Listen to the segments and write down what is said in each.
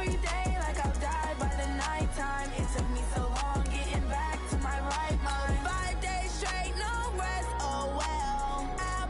every day like I'll die by the nighttime. It took me so long getting back to my right mind. 5 days straight, no rest, oh well. I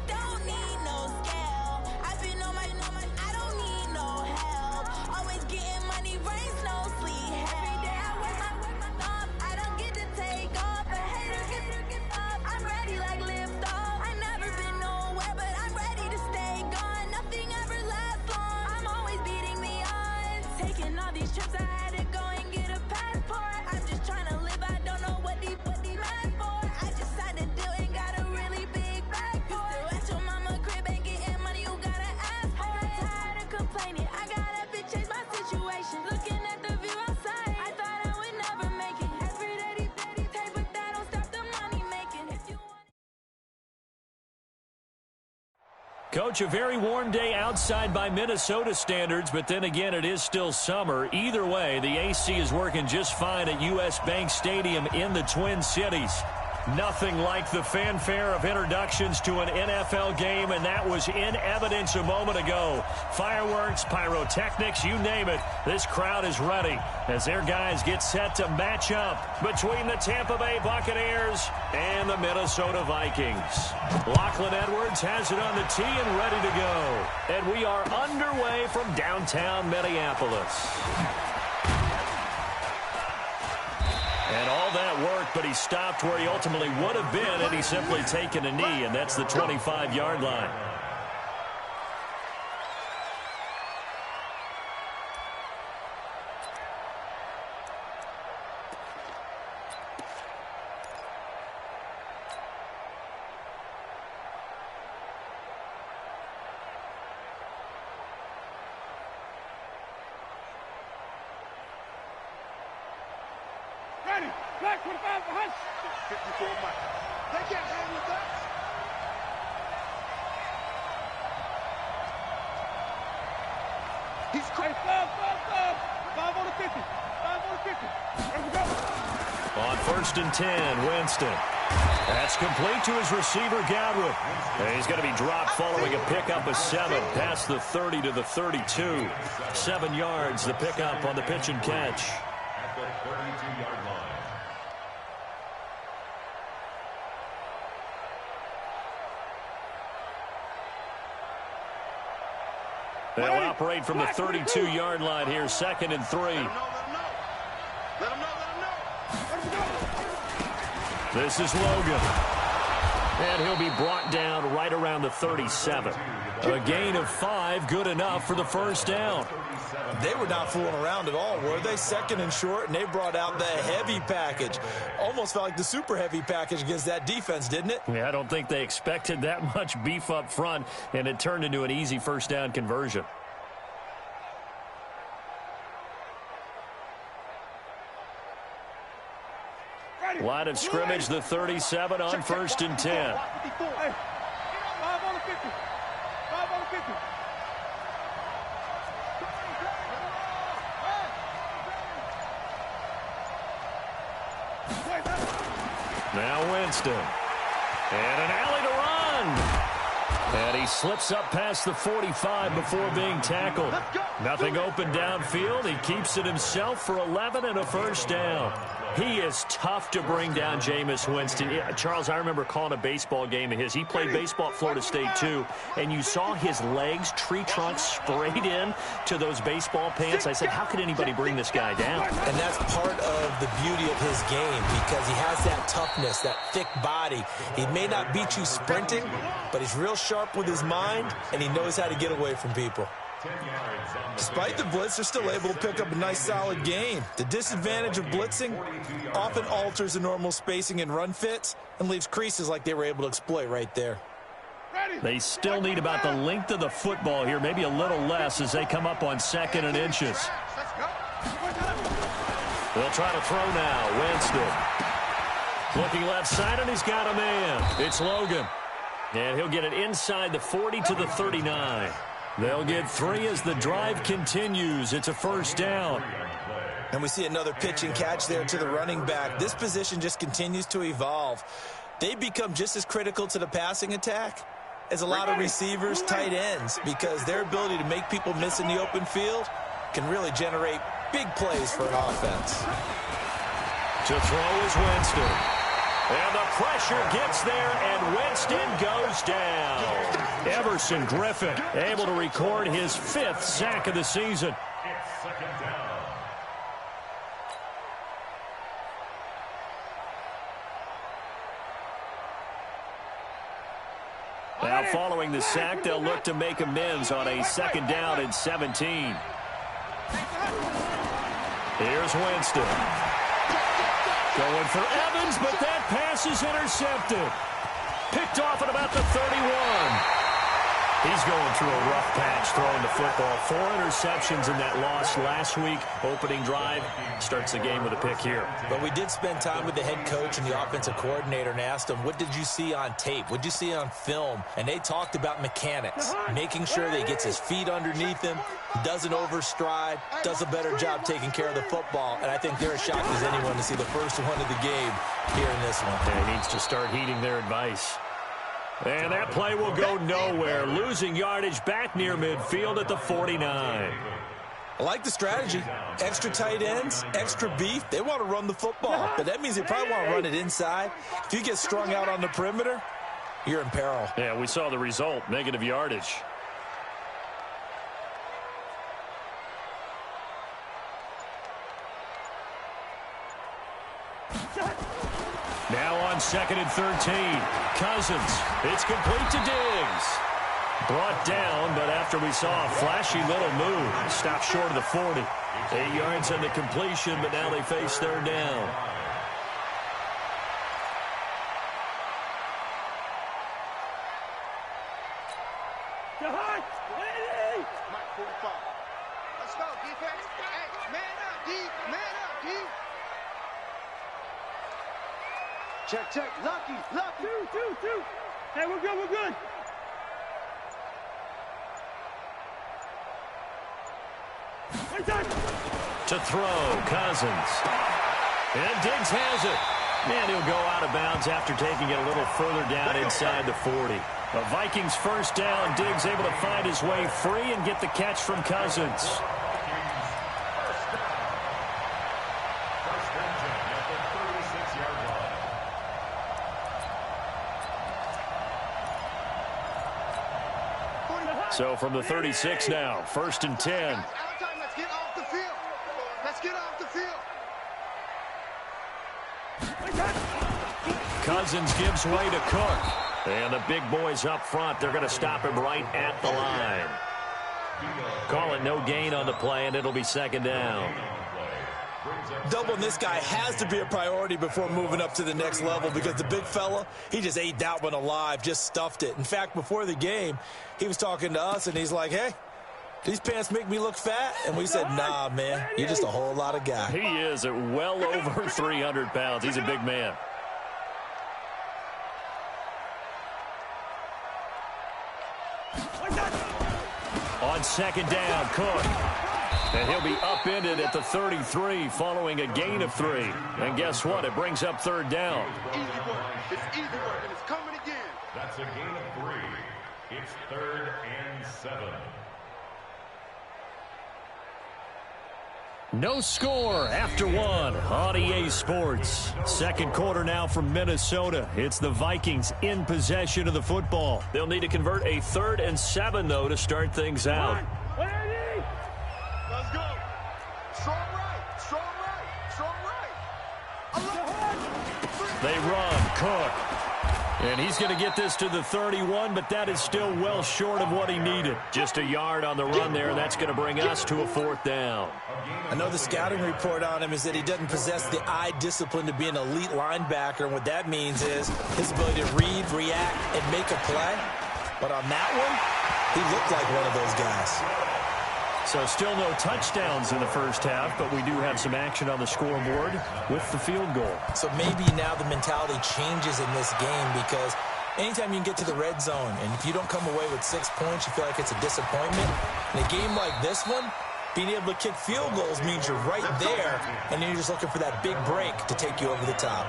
don't need no scale. I've been on my, I don't need no help. Always getting money, rains, no sleep. Every day I work my thumb. I don't get to take off. A hater get up. I'm ready like lift off. I never been nowhere, but I'm ready to stay gone. Nothing ever lasts long. I'm always beating the odds. Taking all these trips, I had to go and get a passport. I'm just trying to live. I don't know what the mad for. I just signed a deal and got a really big bag for it. Still at your mama crib ain't getting money, you gotta ask for it. I'm tired of complaining. I gotta bitch change my situation. Looking at the view outside, I thought I would never make it. Every day, take, but that don't stop the money making. If you want. Coach, a very warm day outside by Minnesota standards, but then again, it is still summer. Either way, the AC is working just fine at U.S. Bank Stadium in the Twin Cities. Nothing like the fanfare of introductions to an NFL game, and that was in evidence a moment ago. Fireworks, pyrotechnics, you name it. This crowd is ready as their guys get set to match up between the Tampa Bay Buccaneers and the Minnesota Vikings. Lachlan Edwards has it on the tee and ready to go. And we are underway from downtown Minneapolis. And all that work, but he stopped where he ultimately would have been had he simply taken a knee, and that's the 25-yard line. Black 25 behind. 54 miles. They can't hang with us. He's crazy. 5 on the 50. 5 on the 50. There we go. On 1st and 10, Winston. That's complete to his receiver, Godwin. And he's going to be dropped following a pickup of 7 past the 30 to the 32. 7 yards, the pickup on the pitch and catch. At the 32-yard line. They'll operate from the 32-yard line here, 2nd and 3. Let him know. This is Logan. And he'll be brought down right around the 37. A gain of 5, good enough for the first down. They were not fooling around at all, were they? 2nd and short, and they brought out the heavy package. Almost felt like the super heavy package against that defense, didn't it? Yeah, I don't think they expected that much beef up front, and it turned into an easy first down conversion. Line of scrimmage, the 37 on 1st and 10. 5 on the 50. 5 on the 50. Now Winston. And an alley to run. And he slips up past the 45 before being tackled. Nothing open downfield. He keeps it himself for 11 and a first down. He is tough to bring down, Jameis Winston. Yeah, Charles, I remember calling a baseball game of his. He played baseball at Florida State, too. And you saw his legs, tree trunks sprayed in to those baseball pants. I said, how could anybody bring this guy down? And that's part of the beauty of his game because he has that toughness, that thick body. He may not beat you sprinting, but he's real sharp with his mind, and he knows how to get away from people. Despite the blitz, they're still able to pick up a nice, solid gain. The disadvantage of blitzing often alters the normal spacing and run fits and leaves creases like they were able to exploit right there. They still need about the length of the football here, maybe a little less as they come up on 2nd and inches. They'll try to throw now. Winston. Looking left side, and he's got a man. It's Logan. And he'll get it inside the 40 to the 39. They'll get 3 as the drive continues. It's a first down. And we see another pitch and catch there to the running back. This position just continues to evolve. They become just as critical to the passing attack as a lot of receivers, tight ends, because their ability to make people miss in the open field can really generate big plays for an offense. To throw is Winston. And the pressure gets there, and Winston goes down. Everson Griffin able to record his 5th sack of the season. It's second down. Now following the sack, they'll look to make amends on a 2nd down and 17. Here's Winston. Going for Evans, but that pass is intercepted. Picked off at about the 31. He's going through a rough patch throwing the football. 4 interceptions in that loss last week. Opening drive starts the game with a pick here. But we did spend time with the head coach and the offensive coordinator and asked them, what did you see on tape? What did you see on film? And they talked about mechanics, making sure that he gets his feet underneath him, doesn't overstride, does a better job taking care of the football. And I think they're as shocked as anyone to see the first one of the game here in this one. And he needs to start heeding their advice. And that play will go nowhere. Losing yardage back near midfield at the 49. I like the strategy. Extra tight ends, extra beef. They want to run the football. But that means they probably want to run it inside. If you get strung out on the perimeter, you're in peril. Yeah, we saw the result. Negative yardage. Now on 2nd and 13. Cousins. It's complete to Diggs. Brought down, but after we saw a flashy little move, stopped short of the 40. 8 yards on the completion, but now they face 3rd down. Mike 45. Let's go, defense. Hey, man up, D. Man up, D. Check. Lucky. Two. Hey, we're good. To throw, Cousins. And Diggs has it. And he'll go out of bounds after taking it a little further down inside the 40. The Vikings 1st down. Diggs able to find his way free and get the catch from Cousins. So from the 36 now, 1st and 10. Let's get off the field. Let's get off the field. Cousins gives way to Cook. And the big boys up front, they're going to stop him right at the line. Call it no gain on the play, and it'll be 2nd down. Doubling this guy has to be a priority before moving up to the next level because the big fella, he just ate that one alive, just stuffed it. In fact, before the game, he was talking to us, and he's like, hey, these pants make me look fat? And we said, nah, man, you're just a whole lot of guy. He is at well over 300 pounds. He's a big man. On 2nd down, Cook. And he'll be upended at the 33 following a gain of 3. And guess what? It brings up 3rd down. Easy work. It's easy work, and it's coming again. That's a gain of 3. It's 3rd and 7. No score after 1 on EA Sports. 2nd quarter now from Minnesota. It's the Vikings in possession of the football. They'll need to convert a 3rd and 7, though, to start things out. Let's go. Strong right. They run. Cook. And he's going to get this to the 31, but that is still well short of what he needed. Just a yard on the run there, and that's going to bring us to a 4th down. I know the scouting report on him is that he doesn't possess the eye discipline to be an elite linebacker, and what that means is his ability to read, react, and make a play. But on that one, he looked like one of those guys. So still no touchdowns in the 1st half, but we do have some action on the scoreboard with the field goal. So maybe now the mentality changes in this game because anytime you can get to the red zone, and if you don't come away with 6 points, you feel like it's a disappointment. In a game like this one, being able to kick field goals means you're right there, and then you're just looking for that big break to take you over the top.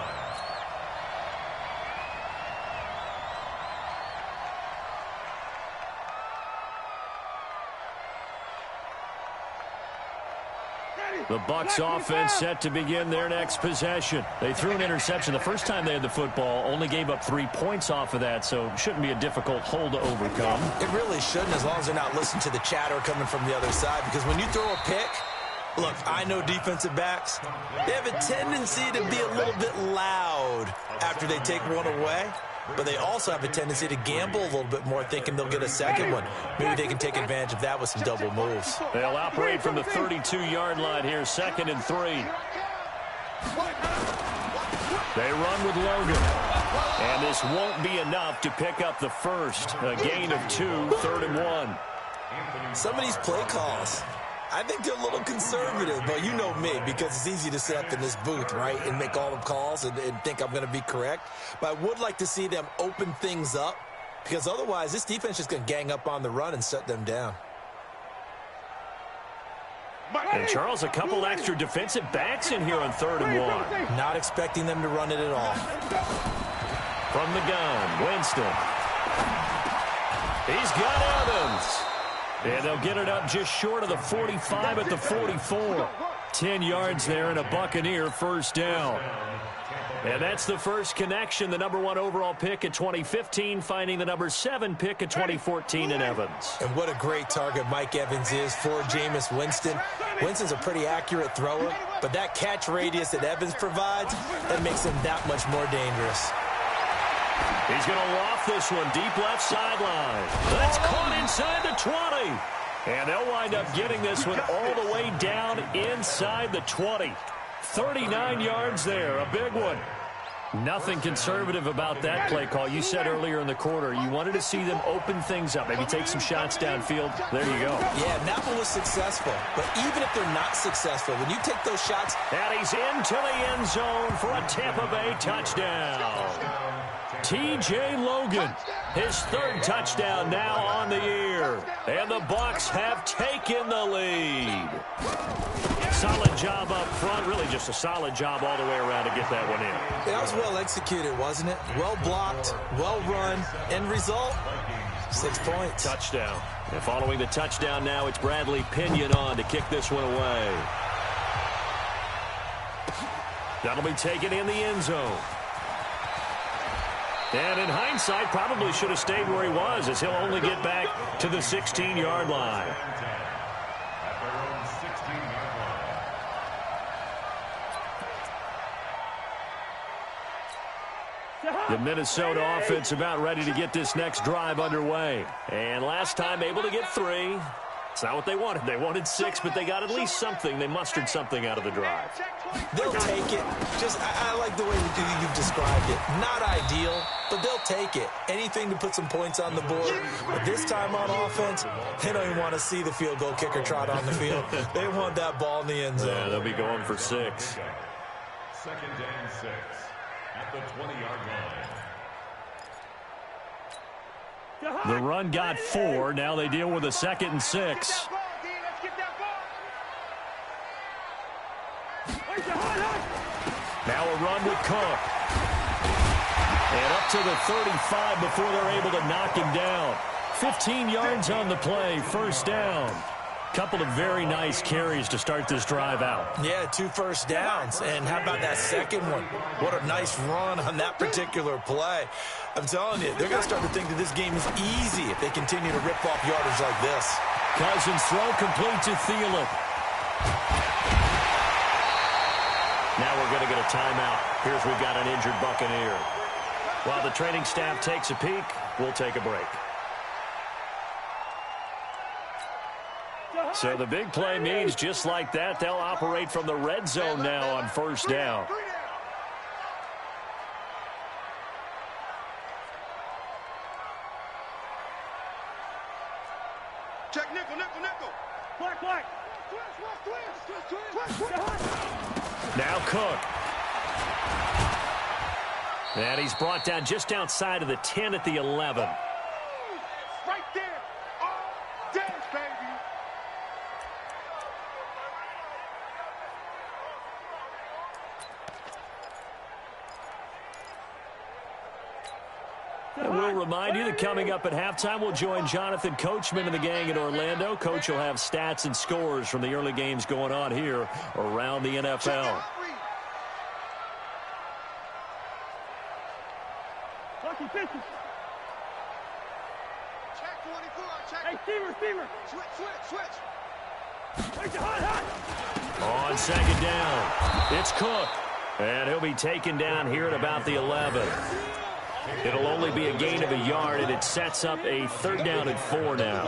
The Bucs offense set to begin their next possession. They threw an interception the first time they had the football, only gave up 3 points off of that, so it shouldn't be a difficult hole to overcome. It really shouldn't, as long as they're not listening to the chatter coming from the other side, because when you throw a pick, look, I know defensive backs, they have a tendency to be a little bit loud after they take one away. But they also have a tendency to gamble a little bit more, thinking they'll get a second one. Maybe they can take advantage of that with some double moves. They'll operate from the 32-yard line here, 2nd and 3. They run with Logan. And this won't be enough to pick up the first. A gain of 2, 3rd and 1. Some of these play calls, I think they're a little conservative, but you know me, because it's easy to sit up in this booth, right, and make all the calls and think I'm going to be correct. But I would like to see them open things up, because otherwise this defense is going to gang up on the run and shut them down. And, Charles, a couple extra defensive backs in here on 3rd and 1. Not expecting them to run it at all. From the gun, Winston. He's got Evans. And they'll get it up just short of the 45 at the 44. 10 yards there and a Buccaneer first down. And that's the first connection, the number 1 overall pick in 2015, finding the number 7 pick in 2014 in Evans. And what a great target Mike Evans is for Jameis Winston. Winston's a pretty accurate thrower, but that catch radius that Evans provides, that makes him that much more dangerous. He's going to loft this one deep left sideline. That's caught inside the 20. And they'll wind up getting this one all the way down inside the 20. 39 yards there, a big one. Nothing conservative about that play call. You said earlier in the quarter you wanted to see them open things up, maybe take some shots downfield. There you go. Yeah, Napa was successful. But even if they're not successful, when you take those shots... And he's into the end zone for a Tampa Bay touchdown. T.J. Logan, his 3rd touchdown now on the year. And the Bucs have taken the lead. Solid job up front, really just a solid job all the way around to get that one in. That was well executed, wasn't it? Well blocked, well run. End result, 6 points. Touchdown. And following the touchdown now, it's Bradley Pinion on to kick this one away. That'll be taken in the end zone. And in hindsight, probably should have stayed where he was, as he'll only get back to the 16-yard line. The Minnesota offense about ready to get this next drive underway. And last time able to get 3. It's not what they wanted. They wanted 6, but they got at least something. They mustered something out of the drive. They'll take it. I like the way you've described it. Not ideal, but they'll take it. Anything to put some points on the board. But this time on offense, they don't even want to see the field goal kicker trot on the field. They want that ball in the end zone. Yeah, they'll be going for 6. 2nd and 6 at the 20-yard line. The run got 4. Now they deal with a 2nd and 6. Now a run with Cook. And up to the 35 before they're able to knock him down. 15 yards on the play, first down. Couple of very nice carries to start this drive out. Yeah, 2 first downs. And how about that second one? What a nice run on that particular play. I'm telling you, they're going to start to think that this game is easy if they continue to rip off yardage like this. Cousins throw complete to Thielen. Now we're going to get a timeout. Here's we've got an injured Buccaneer. While the training staff takes a peek, we'll take a break. So the big play means just like that, they'll operate from the red zone now on first down. Check nickel, nickel, nickel. Black, black. Now Cook. And he's brought down just outside of the 10 at the 11. Right there. All day, baby. And we'll remind you that coming up at halftime, we'll join Jonathan Coachman and the gang in Orlando. Coach will have stats and scores from the early games going on here around the NFL. Check 24. Check. Hey, Steamer. Switch. On second down, it's Cook. And he'll be taken down here at about the 11. It'll only be a gain of a yard, and it sets up a 3rd down and 4 now.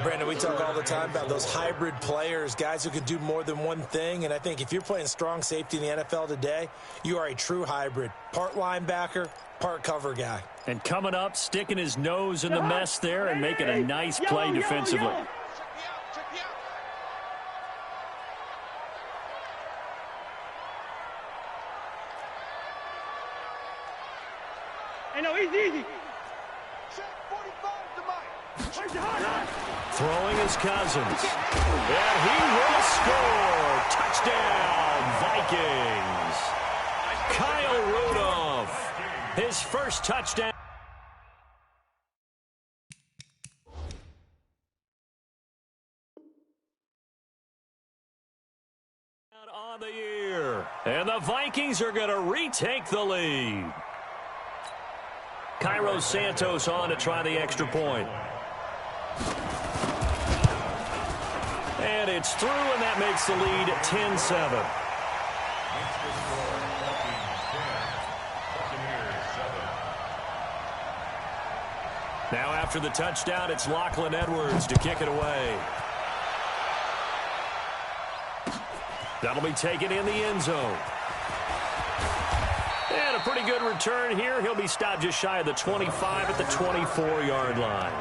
Brandon, we talk all the time about those hybrid players, guys who can do more than one thing. And I think if you're playing strong safety in the NFL today, you are a true hybrid. Part linebacker, part cover guy. And coming up, sticking his nose in the mess there and making a nice play defensively. Hey, no, easy. Throwing his Cousins. And he will score. Touchdown, Vikings. Kyle Rudolph. His first touchdown. On the year. And the Vikings are going to retake the lead. Cairo Santos on to try the extra point. And it's through, and that makes the lead 10-7. Now after the touchdown, it's Lachlan Edwards to kick it away. That'll be taken in the end zone. And a pretty good return here. He'll be stopped just shy of the 25 at the 24-yard line.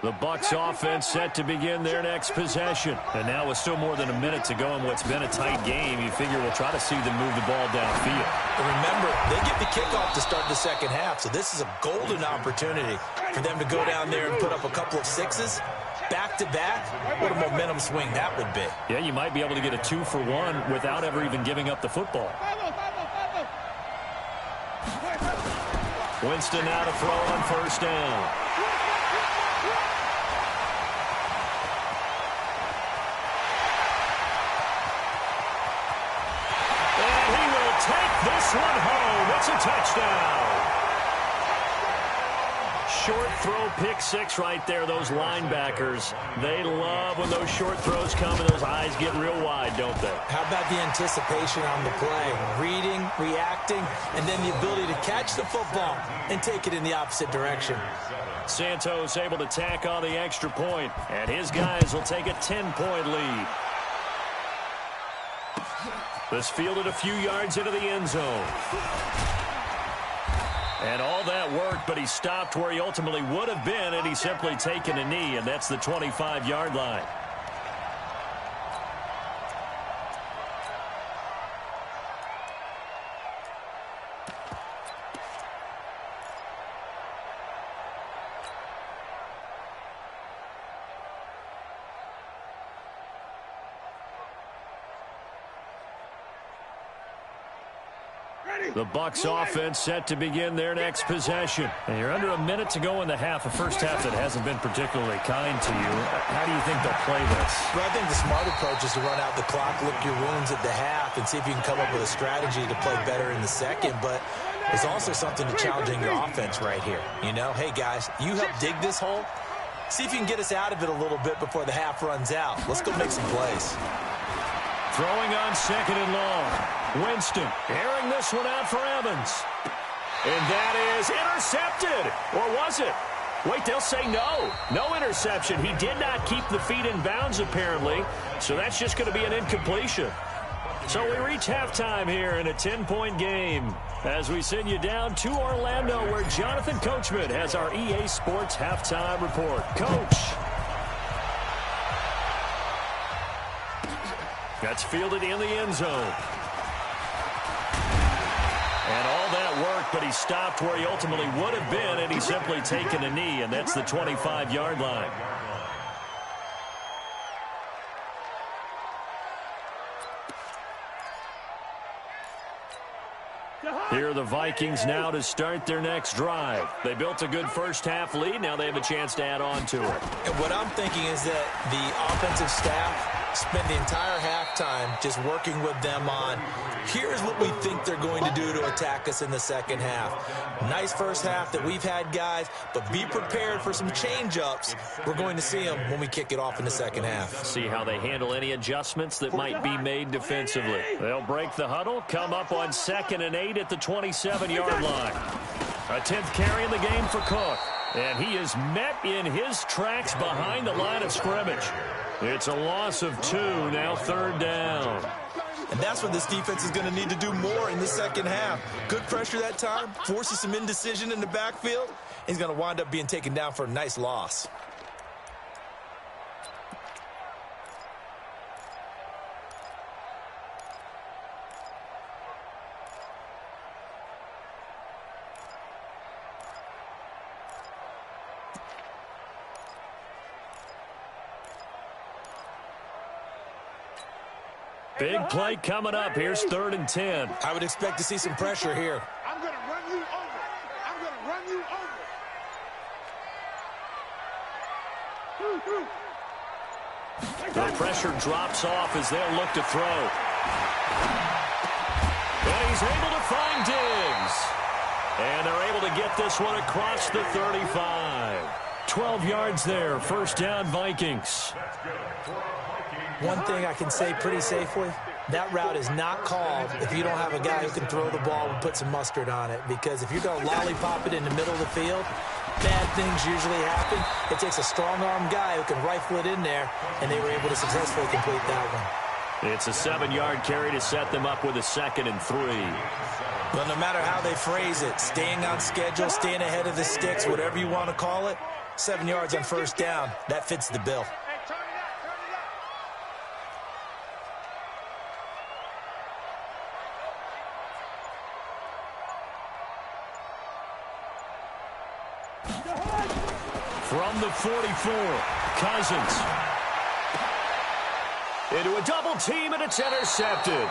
The Bucs offense set to begin their next possession. And now with still more than a minute to go in what's been a tight game, you figure we'll try to see them move the ball downfield. And remember, they get the kickoff to start the second half, so this is a golden opportunity for them to go down there and put up a couple of sixes back-to-back. What a momentum swing that would be. Yeah, you might be able to get a 2-for-1 without ever even giving up the football. Winston now to throw on first down. This one home. It's a touchdown. Short throw, pick six right there. Those linebackers, they love when those short throws come and those eyes get real wide, don't they? How about the anticipation on the play? Reading, reacting, and then the ability to catch the football and take it in the opposite direction. Santos able to tack on the extra point, and his guys will take a 10-point lead. This fielded a few yards into the end zone. And all that worked, but he stopped where he ultimately would have been, and he's simply taken a knee, and that's the 25-yard line. The Bucs offense set to begin their next possession. And you're under a minute to go in the half, a first half that hasn't been particularly kind to you. How do you think they'll play this? Well, I think the smart approach is to run out the clock, lick your wounds at the half, and see if you can come up with a strategy to play better in the second. But there's also something to challenging your offense right here. You know, hey, guys, you help dig this hole. See if you can get us out of it a little bit before the half runs out. Let's go make some plays. Throwing on second and long. Winston airing this one out for Evans. And that is intercepted. Or was it? Wait, they'll say no. No interception. He did not keep the feet in bounds, apparently. So that's just going to be an incompletion. So we reach halftime here in a 10-point game as we send you down to Orlando, where Jonathan Coachman has our EA Sports halftime report. Coach. That's fielded in the end zone. And all that work, but he stopped where he ultimately would have been, and he's simply taken a knee, and that's the 25-yard line. Here are the Vikings now to start their next drive. They built a good first-half lead. Now they have a chance to add on to it. And what I'm thinking is that the offensive staff spend the entire halftime just working with them on, here's what we think they're going to do to attack us in the second half. Nice first half that we've had, guys, but be prepared for some change-ups. We're going to see them when we kick it off in the second half. See how they handle any adjustments that might be made defensively. They'll break the huddle, come up on 2nd and 8 at the 27-yard line. A 10th carry in the game for Cook. And he is met in his tracks behind the line of scrimmage. It's a loss of 2, now 3rd down. And that's what this defense is going to need to do more in the second half. Good pressure that time, forces some indecision in the backfield. He's going to wind up being taken down for a nice loss. Big play coming up. Here's 3rd and 10. I would expect to see some pressure here. I'm going to run you over. I'm going to run you over. The pressure drops off as they'll look to throw. And he's able to find Diggs. And they're able to get this one across the 35. 12 yards there. 1st down, Vikings. One thing I can say pretty safely, that route is not called if you don't have a guy who can throw the ball and put some mustard on it. Because if you're going to lollipop it in the middle of the field, bad things usually happen. It takes a strong-arm guy who can rifle it in there, and they were able to successfully complete that one. It's a 7-yard carry to set them up with a 2nd and 3. But no matter how they phrase it, staying on schedule, staying ahead of the sticks, whatever you want to call it, 7 yards on 1st down, that fits the bill. From the 44, Cousins. Into a double team, and it's intercepted.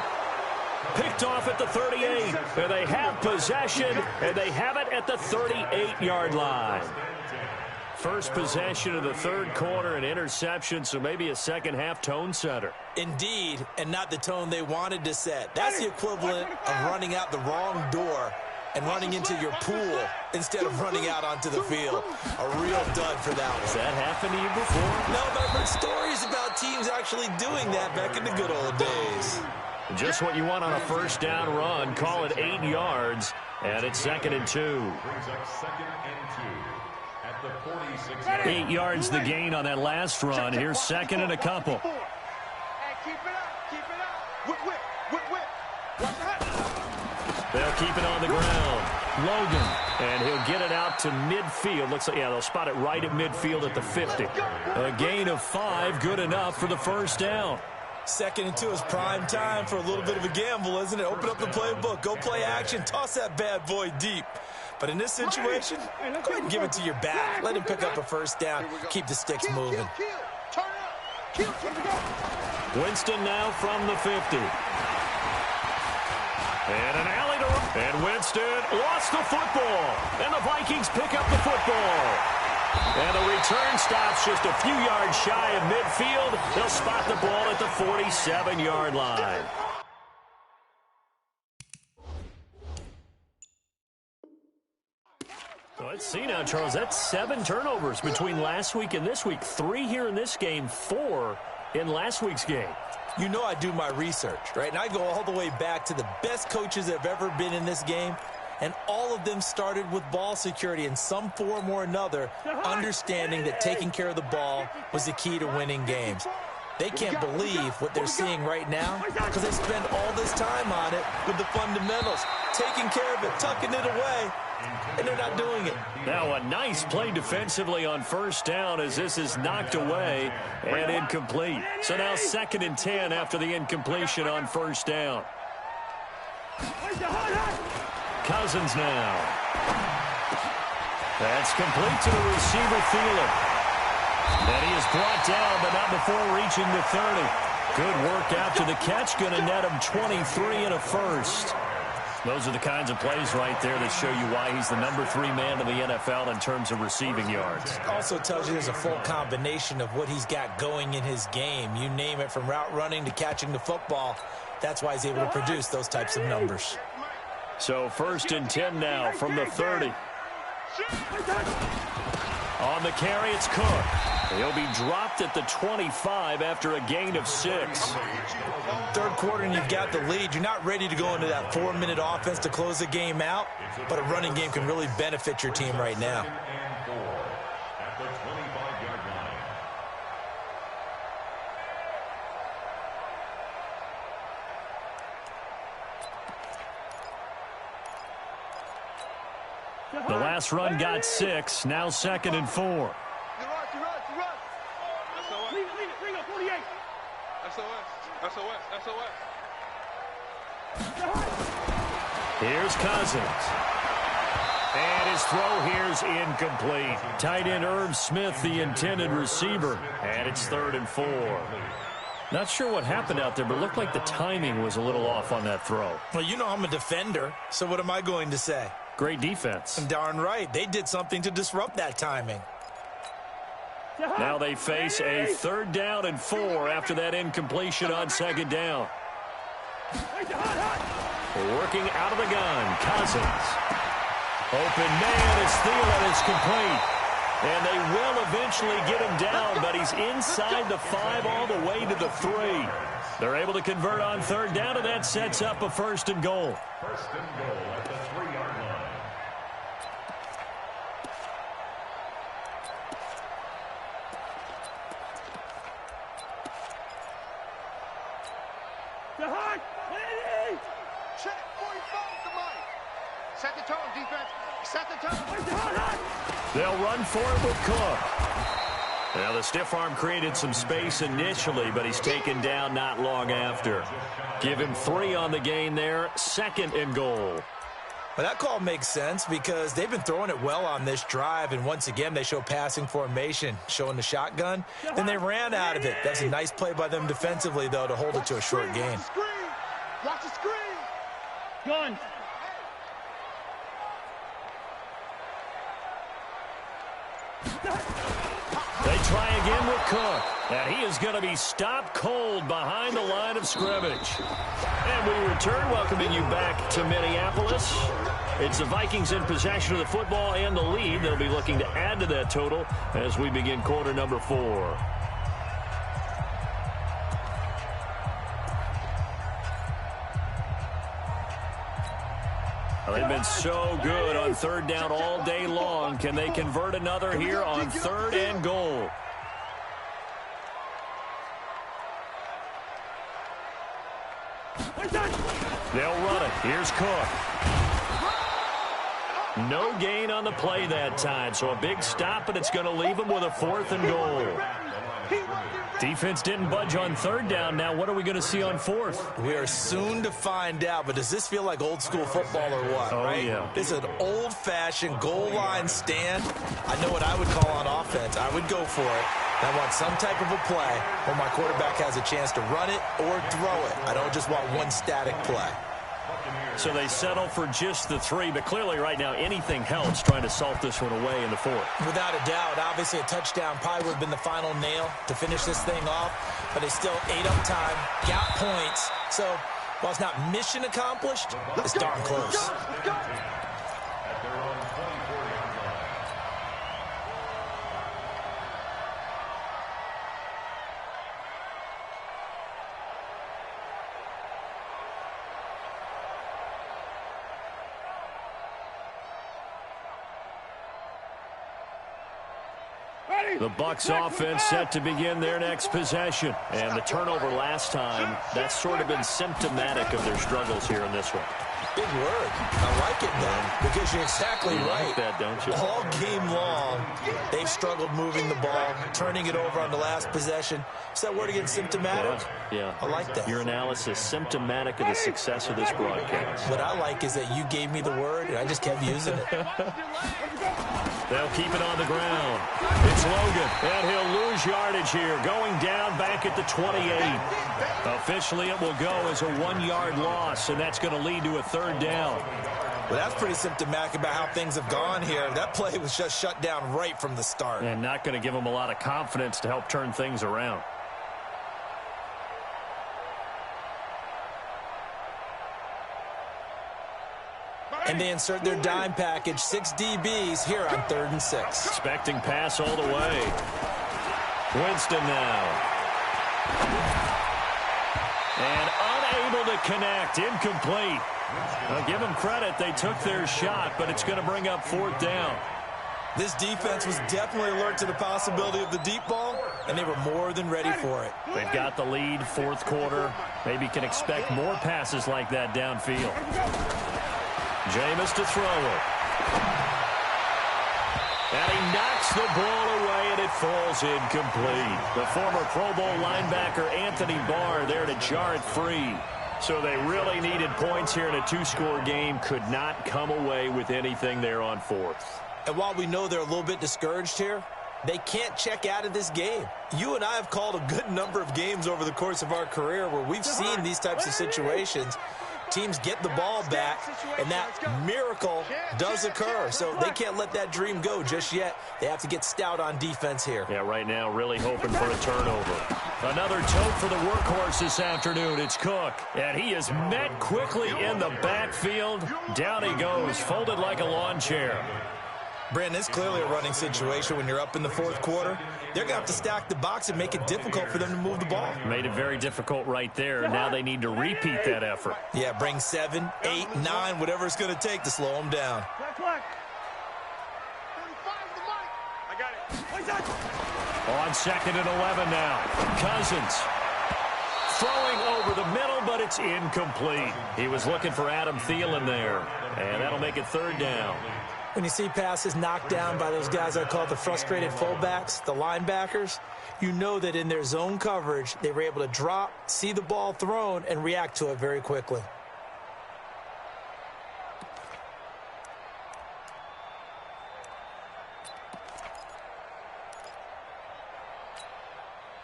Picked off at the 38. And they have possession, and they have it at the 38-yard line. First possession of the 3rd quarter, an interception, so maybe a second-half tone setter. Indeed, and not the tone they wanted to set. That's the equivalent of running out the wrong door and running into your pool instead of running out onto the field. A real dud for that one. Has that happened to you before? No, but I've heard stories about teams actually doing that back in the good old days. Just what you want on a 1st down run. Call it 8 yards, and it's 2nd and 2. Brings up 2nd and 2 at the 46. 8 yards the gain on that last run. Here's 2nd and a couple. Hey, keep it up. Keep it up. Whip, whip, whip, whip. Watch the hut. They'll keep it on the ground. Logan, and he'll get it out to midfield. Looks like, yeah, they'll spot it right at midfield at the 50. A gain of 5, good enough for the 1st down. 2nd and 2 is prime time for a little bit of a gamble, isn't it? Open up the playbook, go play action, toss that bad boy deep. But in this situation, go ahead and give it to your back. Let him pick up a 1st down, keep the sticks moving. Turn up. Kill. Winston now from the 50. And an alley to run. And Winston lost the football. And the Vikings pick up the football. And the return stops just a few yards shy of midfield. They'll spot the ball at the 47-yard line. Let's see now, Charles. That's 7 turnovers between last week and this week. 3 here in this game, 4 in last week's game. You know I do my research, right? And I go all the way back to the best coaches that have ever been in this game. And all of them started with ball security in some form or another, understanding that taking care of the ball was the key to winning games. They can't believe what they're seeing right now because they spend all this time on it with the fundamentals, taking care of it, tucking it away, and they're not doing it. Now a nice play defensively on 1st down as this is knocked away and incomplete. So now 2nd and 10 after the incompletion on 1st down. Cousins now. That's complete to the receiver, Thielen. And he is brought down, but not before reaching the 30. Good work after the catch. Going to net him 23 and a first. Those are the kinds of plays right there that show you why he's the #3 man in the NFL in terms of receiving yards. Also tells you there's a full combination of what he's got going in his game. You name it, from route running to catching the football. That's why he's able to produce those types of numbers. So 1st and 10 now from the 30. On the carry, it's Cook. He'll be dropped at the 25 after a gain of 6. Third quarter and you've got the lead. You're not ready to go into that 4-minute offense to close the game out, but a running game can really benefit your team right now. The last run got 6. Now 2nd and 4. You run. SOS. Here's Cousins. And his throw here's incomplete. Tight end Irv Smith, the intended receiver. And it's 3rd and 4. Not sure what happened out there, but it looked like the timing was a little off on that throw. Well, you know I'm a defender, so what am I going to say? Great defense. Darn right. They did something to disrupt that timing. Now they face a 3rd down and 4 after that incompletion on 2nd down. Working out of the gun, Cousins. Open man as Thielen is complete. And they will eventually get him down, but he's inside the 5 all the way to the 3. They're able to convert on 3rd down, and that sets up a 1st and goal. 1st and goal at the 3-yard line. Check. 45 to Mike. Set the tone, defense. Set the tone. They'll run for it with Cook. Now, the stiff arm created some space initially, but he's taken down not long after. Give him 3 on the gain there. 2nd and goal. Well, that call makes sense because they've been throwing it well on this drive, and once again, they show passing formation, showing the shotgun. Then they ran out of it. That's a nice play by them defensively, though, to hold it to a short gain. Watch the screen. Gun. They try again with Cook. And he is going to be stopped cold behind the line of scrimmage. And we return, welcoming you back to Minneapolis. It's the Vikings in possession of the football and the lead. They'll be looking to add to that total as we begin quarter number 4. They've been so good on 3rd down all day long. Can they convert another here on 3rd and goal? They'll run it. Here's Cook. No gain on the play that time, so a big stop, and it's going to leave them with a 4th and goal. Defense didn't budge on 3rd down. Now what are we going to see on 4th? We are soon to find out, but does this feel like old school football or what? Oh, right? yeah. This is an old-fashioned goal line stand. I know what I would call on offense. I would go for it. I want some type of a play where my quarterback has a chance to run it or throw it. I don't just want one static play. So they settle for just the 3, but clearly right now anything helps trying to salt this one away in the 4th. Without a doubt, obviously a touchdown probably would have been the final nail to finish this thing off, but they still ate up time, got points. So while it's not mission accomplished, it's darn close. The Bucs offense set to begin their next possession. And the turnover last time, that's sort of been symptomatic of their struggles here in this one. Big word. I like it, man, because you're exactly right. Like that, don't you? All game long, they've struggled moving the ball, turning it over on the last possession. Is that word again, symptomatic? Yeah. I like that. Your analysis, symptomatic of the success of this broadcast. What I like is that you gave me the word, and I just kept using it. They'll keep it on the ground. It's Logan, and he'll lose yardage here, going down back at the 28. Officially, it will go as a 1-yard loss, and that's going to lead to a third down. Well, that's pretty symptomatic about how things have gone here. That play was just shut down right from the start. And not going to give them a lot of confidence to help turn things around. And they insert their dime package, 6 DBs here on 3rd and 6. Expecting pass all the way. Winston now. And unable to connect, incomplete. I'll give them credit, they took their shot, but it's going to bring up 4th down. This defense was definitely alert to the possibility of the deep ball, and they were more than ready for it. They've got the lead, 4th quarter. Maybe can expect more passes like that downfield. Jameis to throw it. And he knocks the ball away, and it falls incomplete. The former Pro Bowl linebacker Anthony Barr there to jar it free. So they really needed points here in a 2-score game. Could not come away with anything there on 4th. And while we know they're a little bit discouraged here, they can't check out of this game. You and I have called a good number of games over the course of our career where we've seen these types of situations. Teams get the ball back, and that miracle does occur. So they can't let that dream go just yet. They have to get stout on defense here. Yeah, right now really hoping for a turnover. Another tote for the workhorse this afternoon. It's Cook, and he is met quickly in the backfield. Down he goes, folded like a lawn chair. Brandon, it's clearly a running situation when you're up in the 4th quarter. They're going to have to stack the box and make it difficult for them to move the ball. Made it very difficult right there. Now they need to repeat that effort. Yeah, bring 7, 8, 9, whatever it's going to take to slow them down. On 2nd and 11 now. Cousins throwing over the middle, but it's incomplete. He was looking for Adam Thielen there, and that'll make it 3rd down. When you see passes knocked down by those guys I call the frustrated fullbacks, the linebackers, you know that in their zone coverage, they were able to drop, see the ball thrown, and react to it very quickly.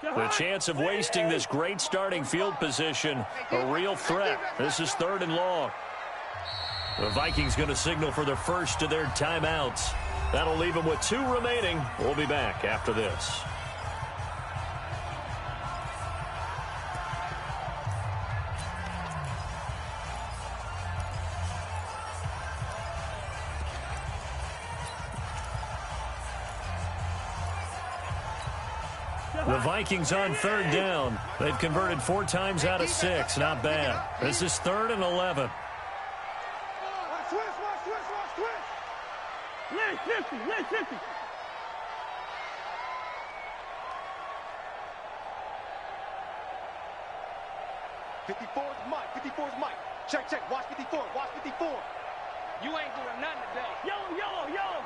The chance of wasting this great starting field position, a real threat. This is 3rd and long. The Vikings going to signal for the first of their timeouts. That'll leave them with 2 remaining. We'll be back after this. The Vikings on 3rd down. They've converted 4 times out of 6. Not bad. This is 3rd and 11. Let's 54's Mike. 54's Mike. Check, check. Watch 54. Watch 54. You ain't doing nothing today. Yellow.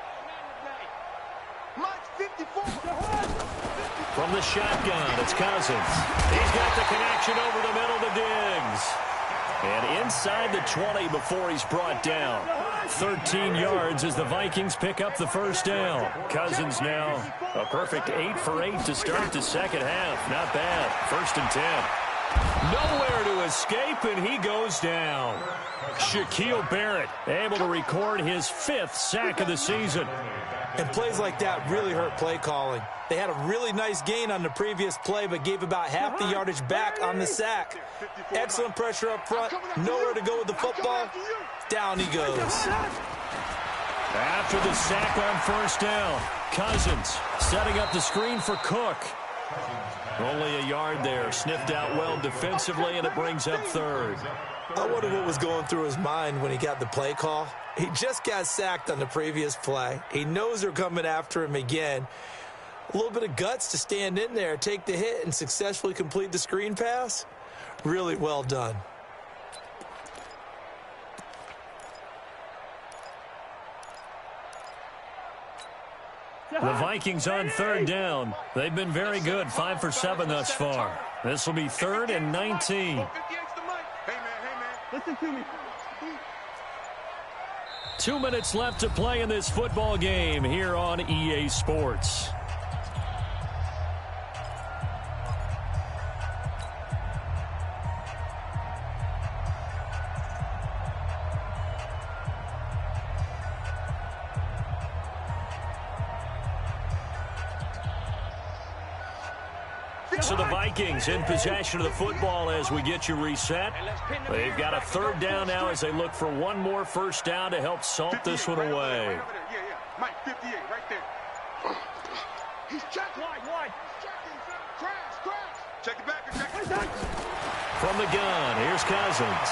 Mike's 54. From the shotgun, it's Cousins. He's got the connection over the middle to Diggs. And inside the 20 before he's brought down. 13 yards as the Vikings pick up the first down. Cousins now a perfect 8 for 8 to start the second half. Not bad. 1st and 10. Nowhere to escape, and he goes down. Shaquille Barrett able to record his 5th sack of the season. And plays like that really hurt play calling. They had a really nice gain on the previous play, but gave about half the yardage back on the sack. Excellent pressure up front. Nowhere to go with the football. Down he goes. After the sack on 1st down, Cousins setting up the screen for Cook. Only a yard there. Sniffed out well defensively, and it brings up 3rd. I wonder what was going through his mind when he got the play call. He just got sacked on the previous play. He knows they're coming after him again. A little bit of guts to stand in there, take the hit, and successfully complete the screen pass. Really well done. The Vikings on third down. They've been very good, 5 for 7 thus far. This will be 3rd and 19. Hey, man, listen to me. 2 minutes left to play in this football game here on EA Sports. So the Vikings in possession of the football as we get you reset. They've got a 3rd down now as they look for one more first down to help salt this one away. Mike, 58, right there. He's checking. Wide. Crash. Check it back. From the gun, here's Cousins.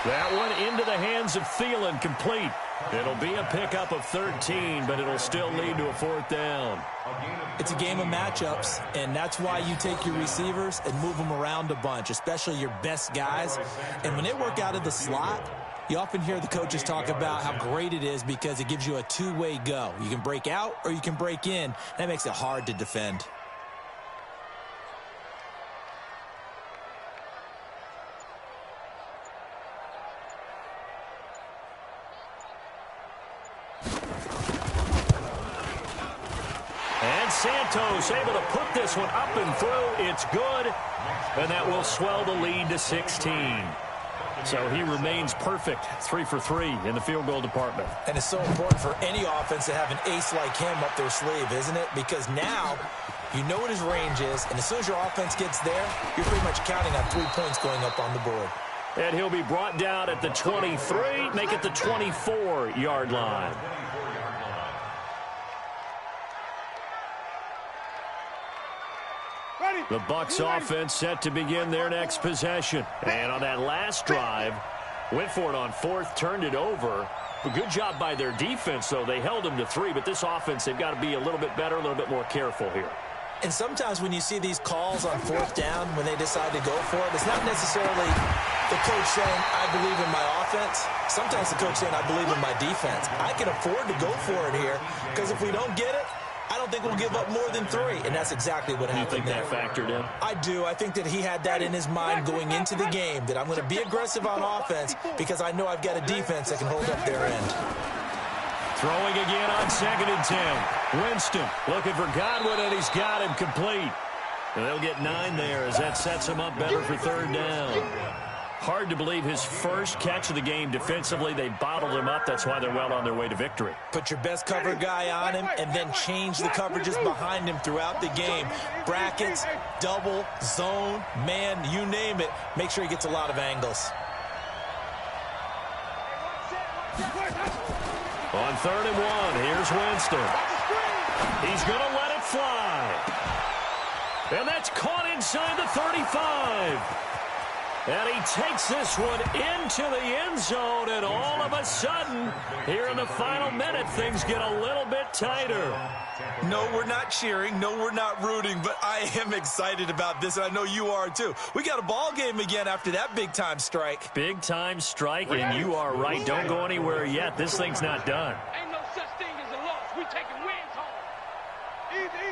That one into the hands of Thielen, complete. It'll be a pickup of 13, but it'll still lead to a 4th down. It's a game of matchups, and that's why you take your receivers and move them around a bunch, especially your best guys. And when they work out of the slot, you often hear the coaches talk about how great it is because it gives you a two-way go. You can break out or you can break in. That makes it hard to defend. Santos able to put this one up and through. It's good, and that will swell the lead to 16. So he remains perfect, 3 for 3 in the field goal department. And it's so important for any offense to have an ace like him up their sleeve, isn't it? Because now you know what his range is, and as soon as your offense gets there, you're pretty much counting on 3 points going up on the board. And he'll be brought down at the 23, make it the 24-yard line. The Bucs offense set to begin their next possession. And on that last drive, went for it on 4th, turned it over. A good job by their defense, though. They held them to 3, but this offense, they've got to be a little bit better, a little bit more careful here. And sometimes when you see these calls on 4th down, when they decide to go for it, it's not necessarily the coach saying, I believe in my offense. Sometimes the coach saying, I believe in my defense. I can afford to go for it here because if we don't get it, I don't think we'll give up more than 3, and that's exactly what happened. You think that factored in? I do. I think that he had that in his mind going into the game, that I'm going to be aggressive on offense because I know I've got a defense that can hold up their end. Throwing again on 2nd and 10. Winston looking for Godwin, and he's got him complete. And they'll get 9 there as that sets him up better for 3rd down. Hard to believe his first catch of the game defensively. They bottled him up. That's why they're well on their way to victory. Put your best cover guy on him and then change the coverages behind him throughout the game. Brackets, double, zone, man, you name it. Make sure he gets a lot of angles. On 3rd and 1, here's Winston. He's going to let it fly. And that's caught inside the 35. And he takes this one into the end zone, and all of a sudden, here in the final minute, things get a little bit tighter. No, we're not cheering. No, we're not rooting, but I am excited about this, and I know you are too. We got a ball game again after that big-time strike. Big-time strike, and you are right. Don't go anywhere yet. This thing's not done. Ain't no such thing as a loss. We taking wins home. Easy.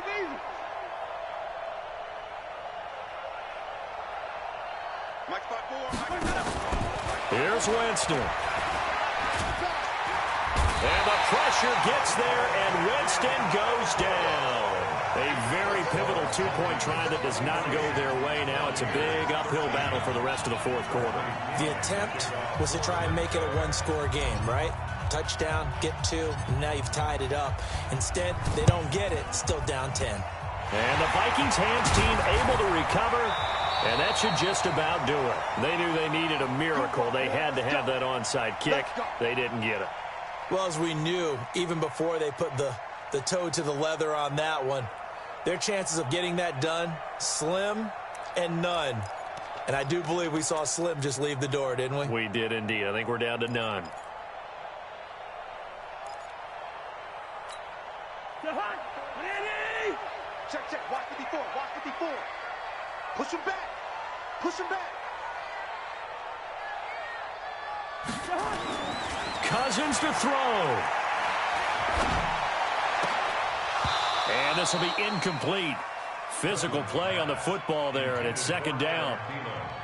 Mike, 5-4. Here's Winston. And the pressure gets there, and Winston goes down. A very pivotal two-point try that does not go their way. Now it's a big uphill battle for the rest of the 4th quarter. The attempt was to try and make it a one-score game, right? Touchdown, get 2, and now you've tied it up. Instead, they don't get it, still down 10. And the Vikings hands team able to recover. And that should just about do it. They knew they needed a miracle. They had to have that onside kick. They didn't get it. Well, as we knew, even before they put the toe to the leather on that one, their chances of getting that done, slim and none. And I do believe we saw Slim just leave the door, didn't we? We did indeed. I think we're down to none. 54. Push him back. Push him back. Cousins to throw. And this will be incomplete. Physical play on the football there, and it's second down.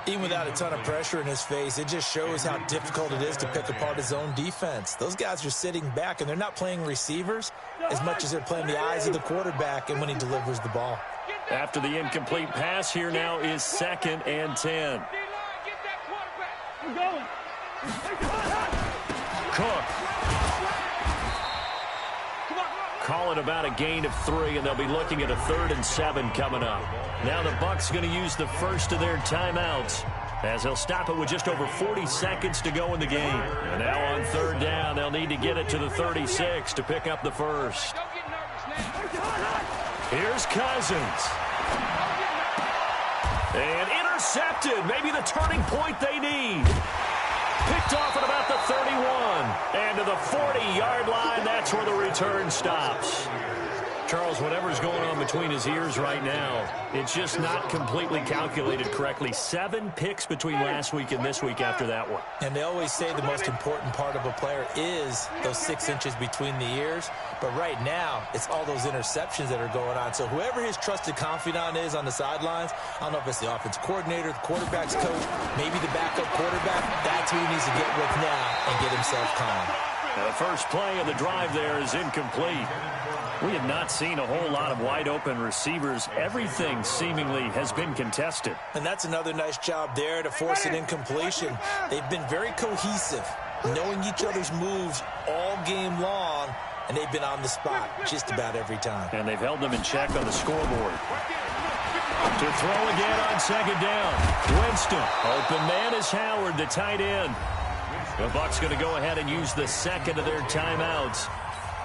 Even without a ton of pressure in his face, it just shows how difficult it is to pick apart his own defense. Those guys are sitting back, and they're not playing receivers as much as they're playing the eyes of the quarterback and when he delivers the ball. After the incomplete pass, here now is 2nd and 10. Cook. Call it about a gain of 3, and they'll be looking at a 3rd and 7 coming up. Now the Bucs going to use the first of their timeouts as they'll stop it with just over 40 seconds to go in the game. And now on 3rd down, they'll need to get it to the 36 to pick up the first. Here's Cousins. And intercepted. Maybe the turning point they need. Picked off at about the 31. And to the 40-yard line, that's where the return stops. Charles, whatever's going on between his ears right now, it's just not completely calculated correctly. 7 picks between last week and this week after that one. And they always say the most important part of a player is those 6 inches between the ears. But right now, it's all those interceptions that are going on. So whoever his trusted confidant is on the sidelines, I don't know if it's the offensive coordinator, the quarterback's coach, maybe the backup quarterback, that's who he needs to get with now and get himself calm. The first play of the drive there is incomplete. We have not seen a whole lot of wide-open receivers. Everything seemingly has been contested. And that's another nice job there to force an incompletion. They've been very cohesive, knowing each other's moves all game long, and they've been on the spot just about every time. And they've held them in check on the scoreboard. To throw again on 2nd down. Winston. Open man is Howard, the tight end. The Bucs going to go ahead and use the 2nd of their timeouts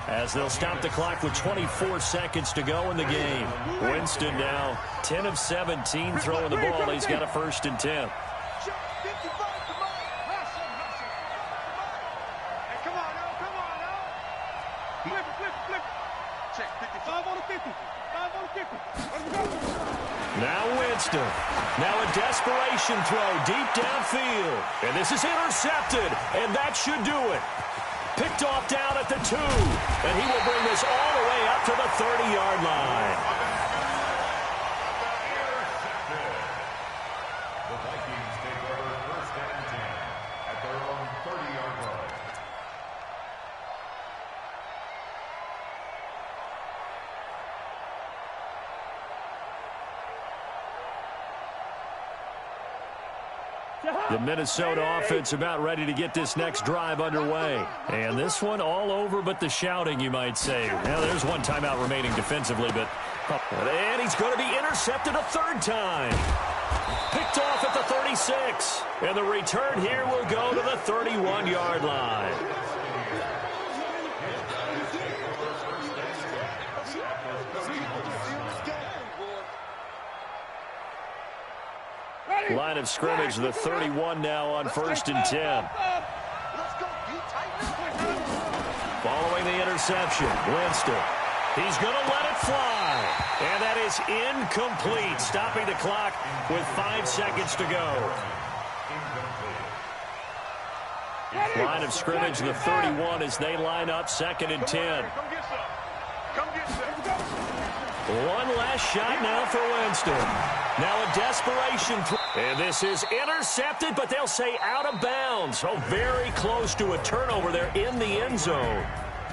as they'll stop the clock with 24 seconds to go in the game. Winston now 10 of 17 throwing the ball. He's got a 1st and 10. Now Winston. Now a desperation throw deep downfield. And this is intercepted. And that should do it. Picked off down at the 2. And he will bring this all the way up to the 30-yard line. The Vikings take over 1st and 10 at their own 30-yard line. The Minnesota offense about ready to get this next drive underway. And this one all over but the shouting, you might say. Now, there's one timeout remaining defensively, but... And he's going to be intercepted a 3rd time. Picked off at the 36. And the return here will go to the 31-yard line. Line of scrimmage, the 31 now on 1st and 10. Following the interception, Winston. He's going to let it fly. And that is incomplete, stopping the clock with 5 seconds to go. Line of scrimmage, the 31 as they line up 2nd and 10. One last shot now for Winston. Now a desperation throw. And this is intercepted, but they'll say out of bounds. Oh, very close to a turnover there in the end zone.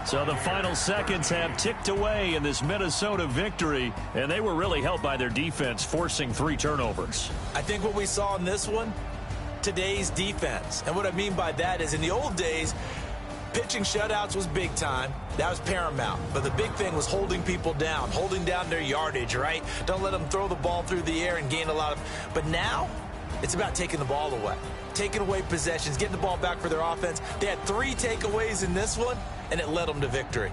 So the final seconds have ticked away in this Minnesota victory, and they were really helped by their defense forcing 3 turnovers. I think what we saw in this one, today's defense. And what I mean by that is in the old days, pitching shutouts was big time. That was paramount. But the big thing was holding people down, holding down their yardage, right? Don't let them throw the ball through the air and gain a lot of... But now, it's about taking the ball away. Taking away possessions, getting the ball back for their offense. They had 3 takeaways in this one, and it led them to victory.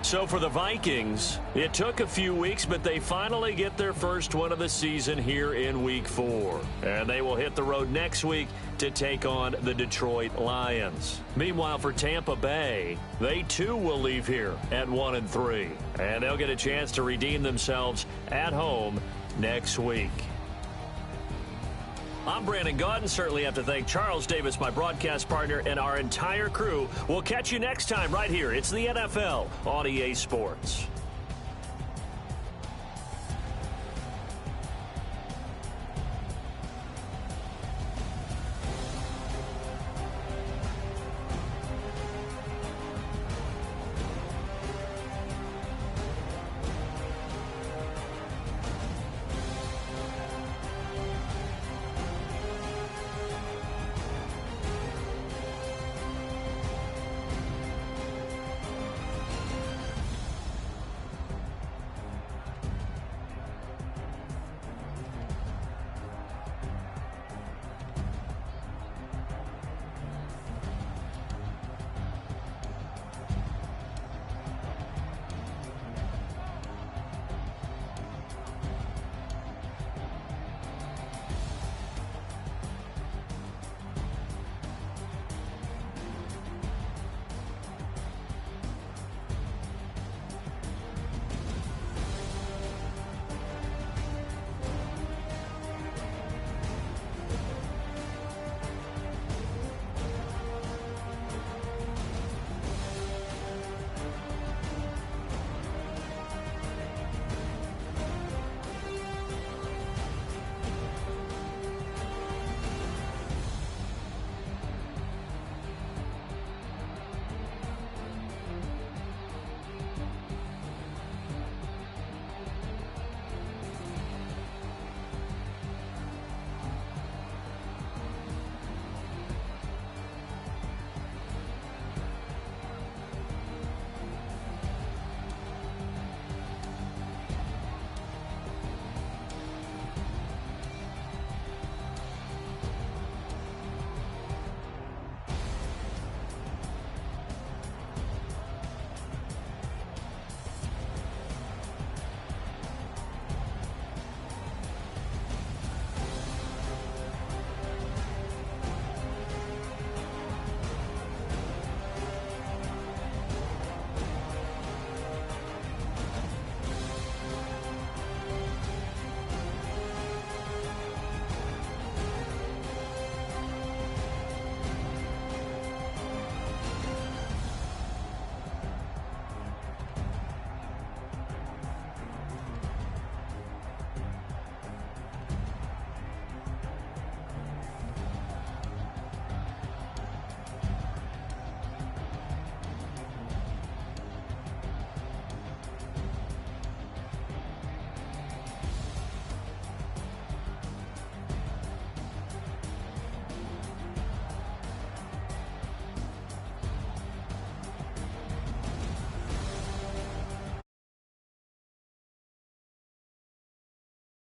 So for the Vikings, it took a few weeks, but they finally get their first win of the season here in Week 4. And they will hit the road next week to take on the Detroit Lions. Meanwhile, for Tampa Bay, they too will leave here at 1-3. And they'll get a chance to redeem themselves at home next week. I'm Brandon Gaudin. Certainly have to thank Charles Davis, my broadcast partner, and our entire crew. We'll catch you next time right here. It's the NFL on EA Sports.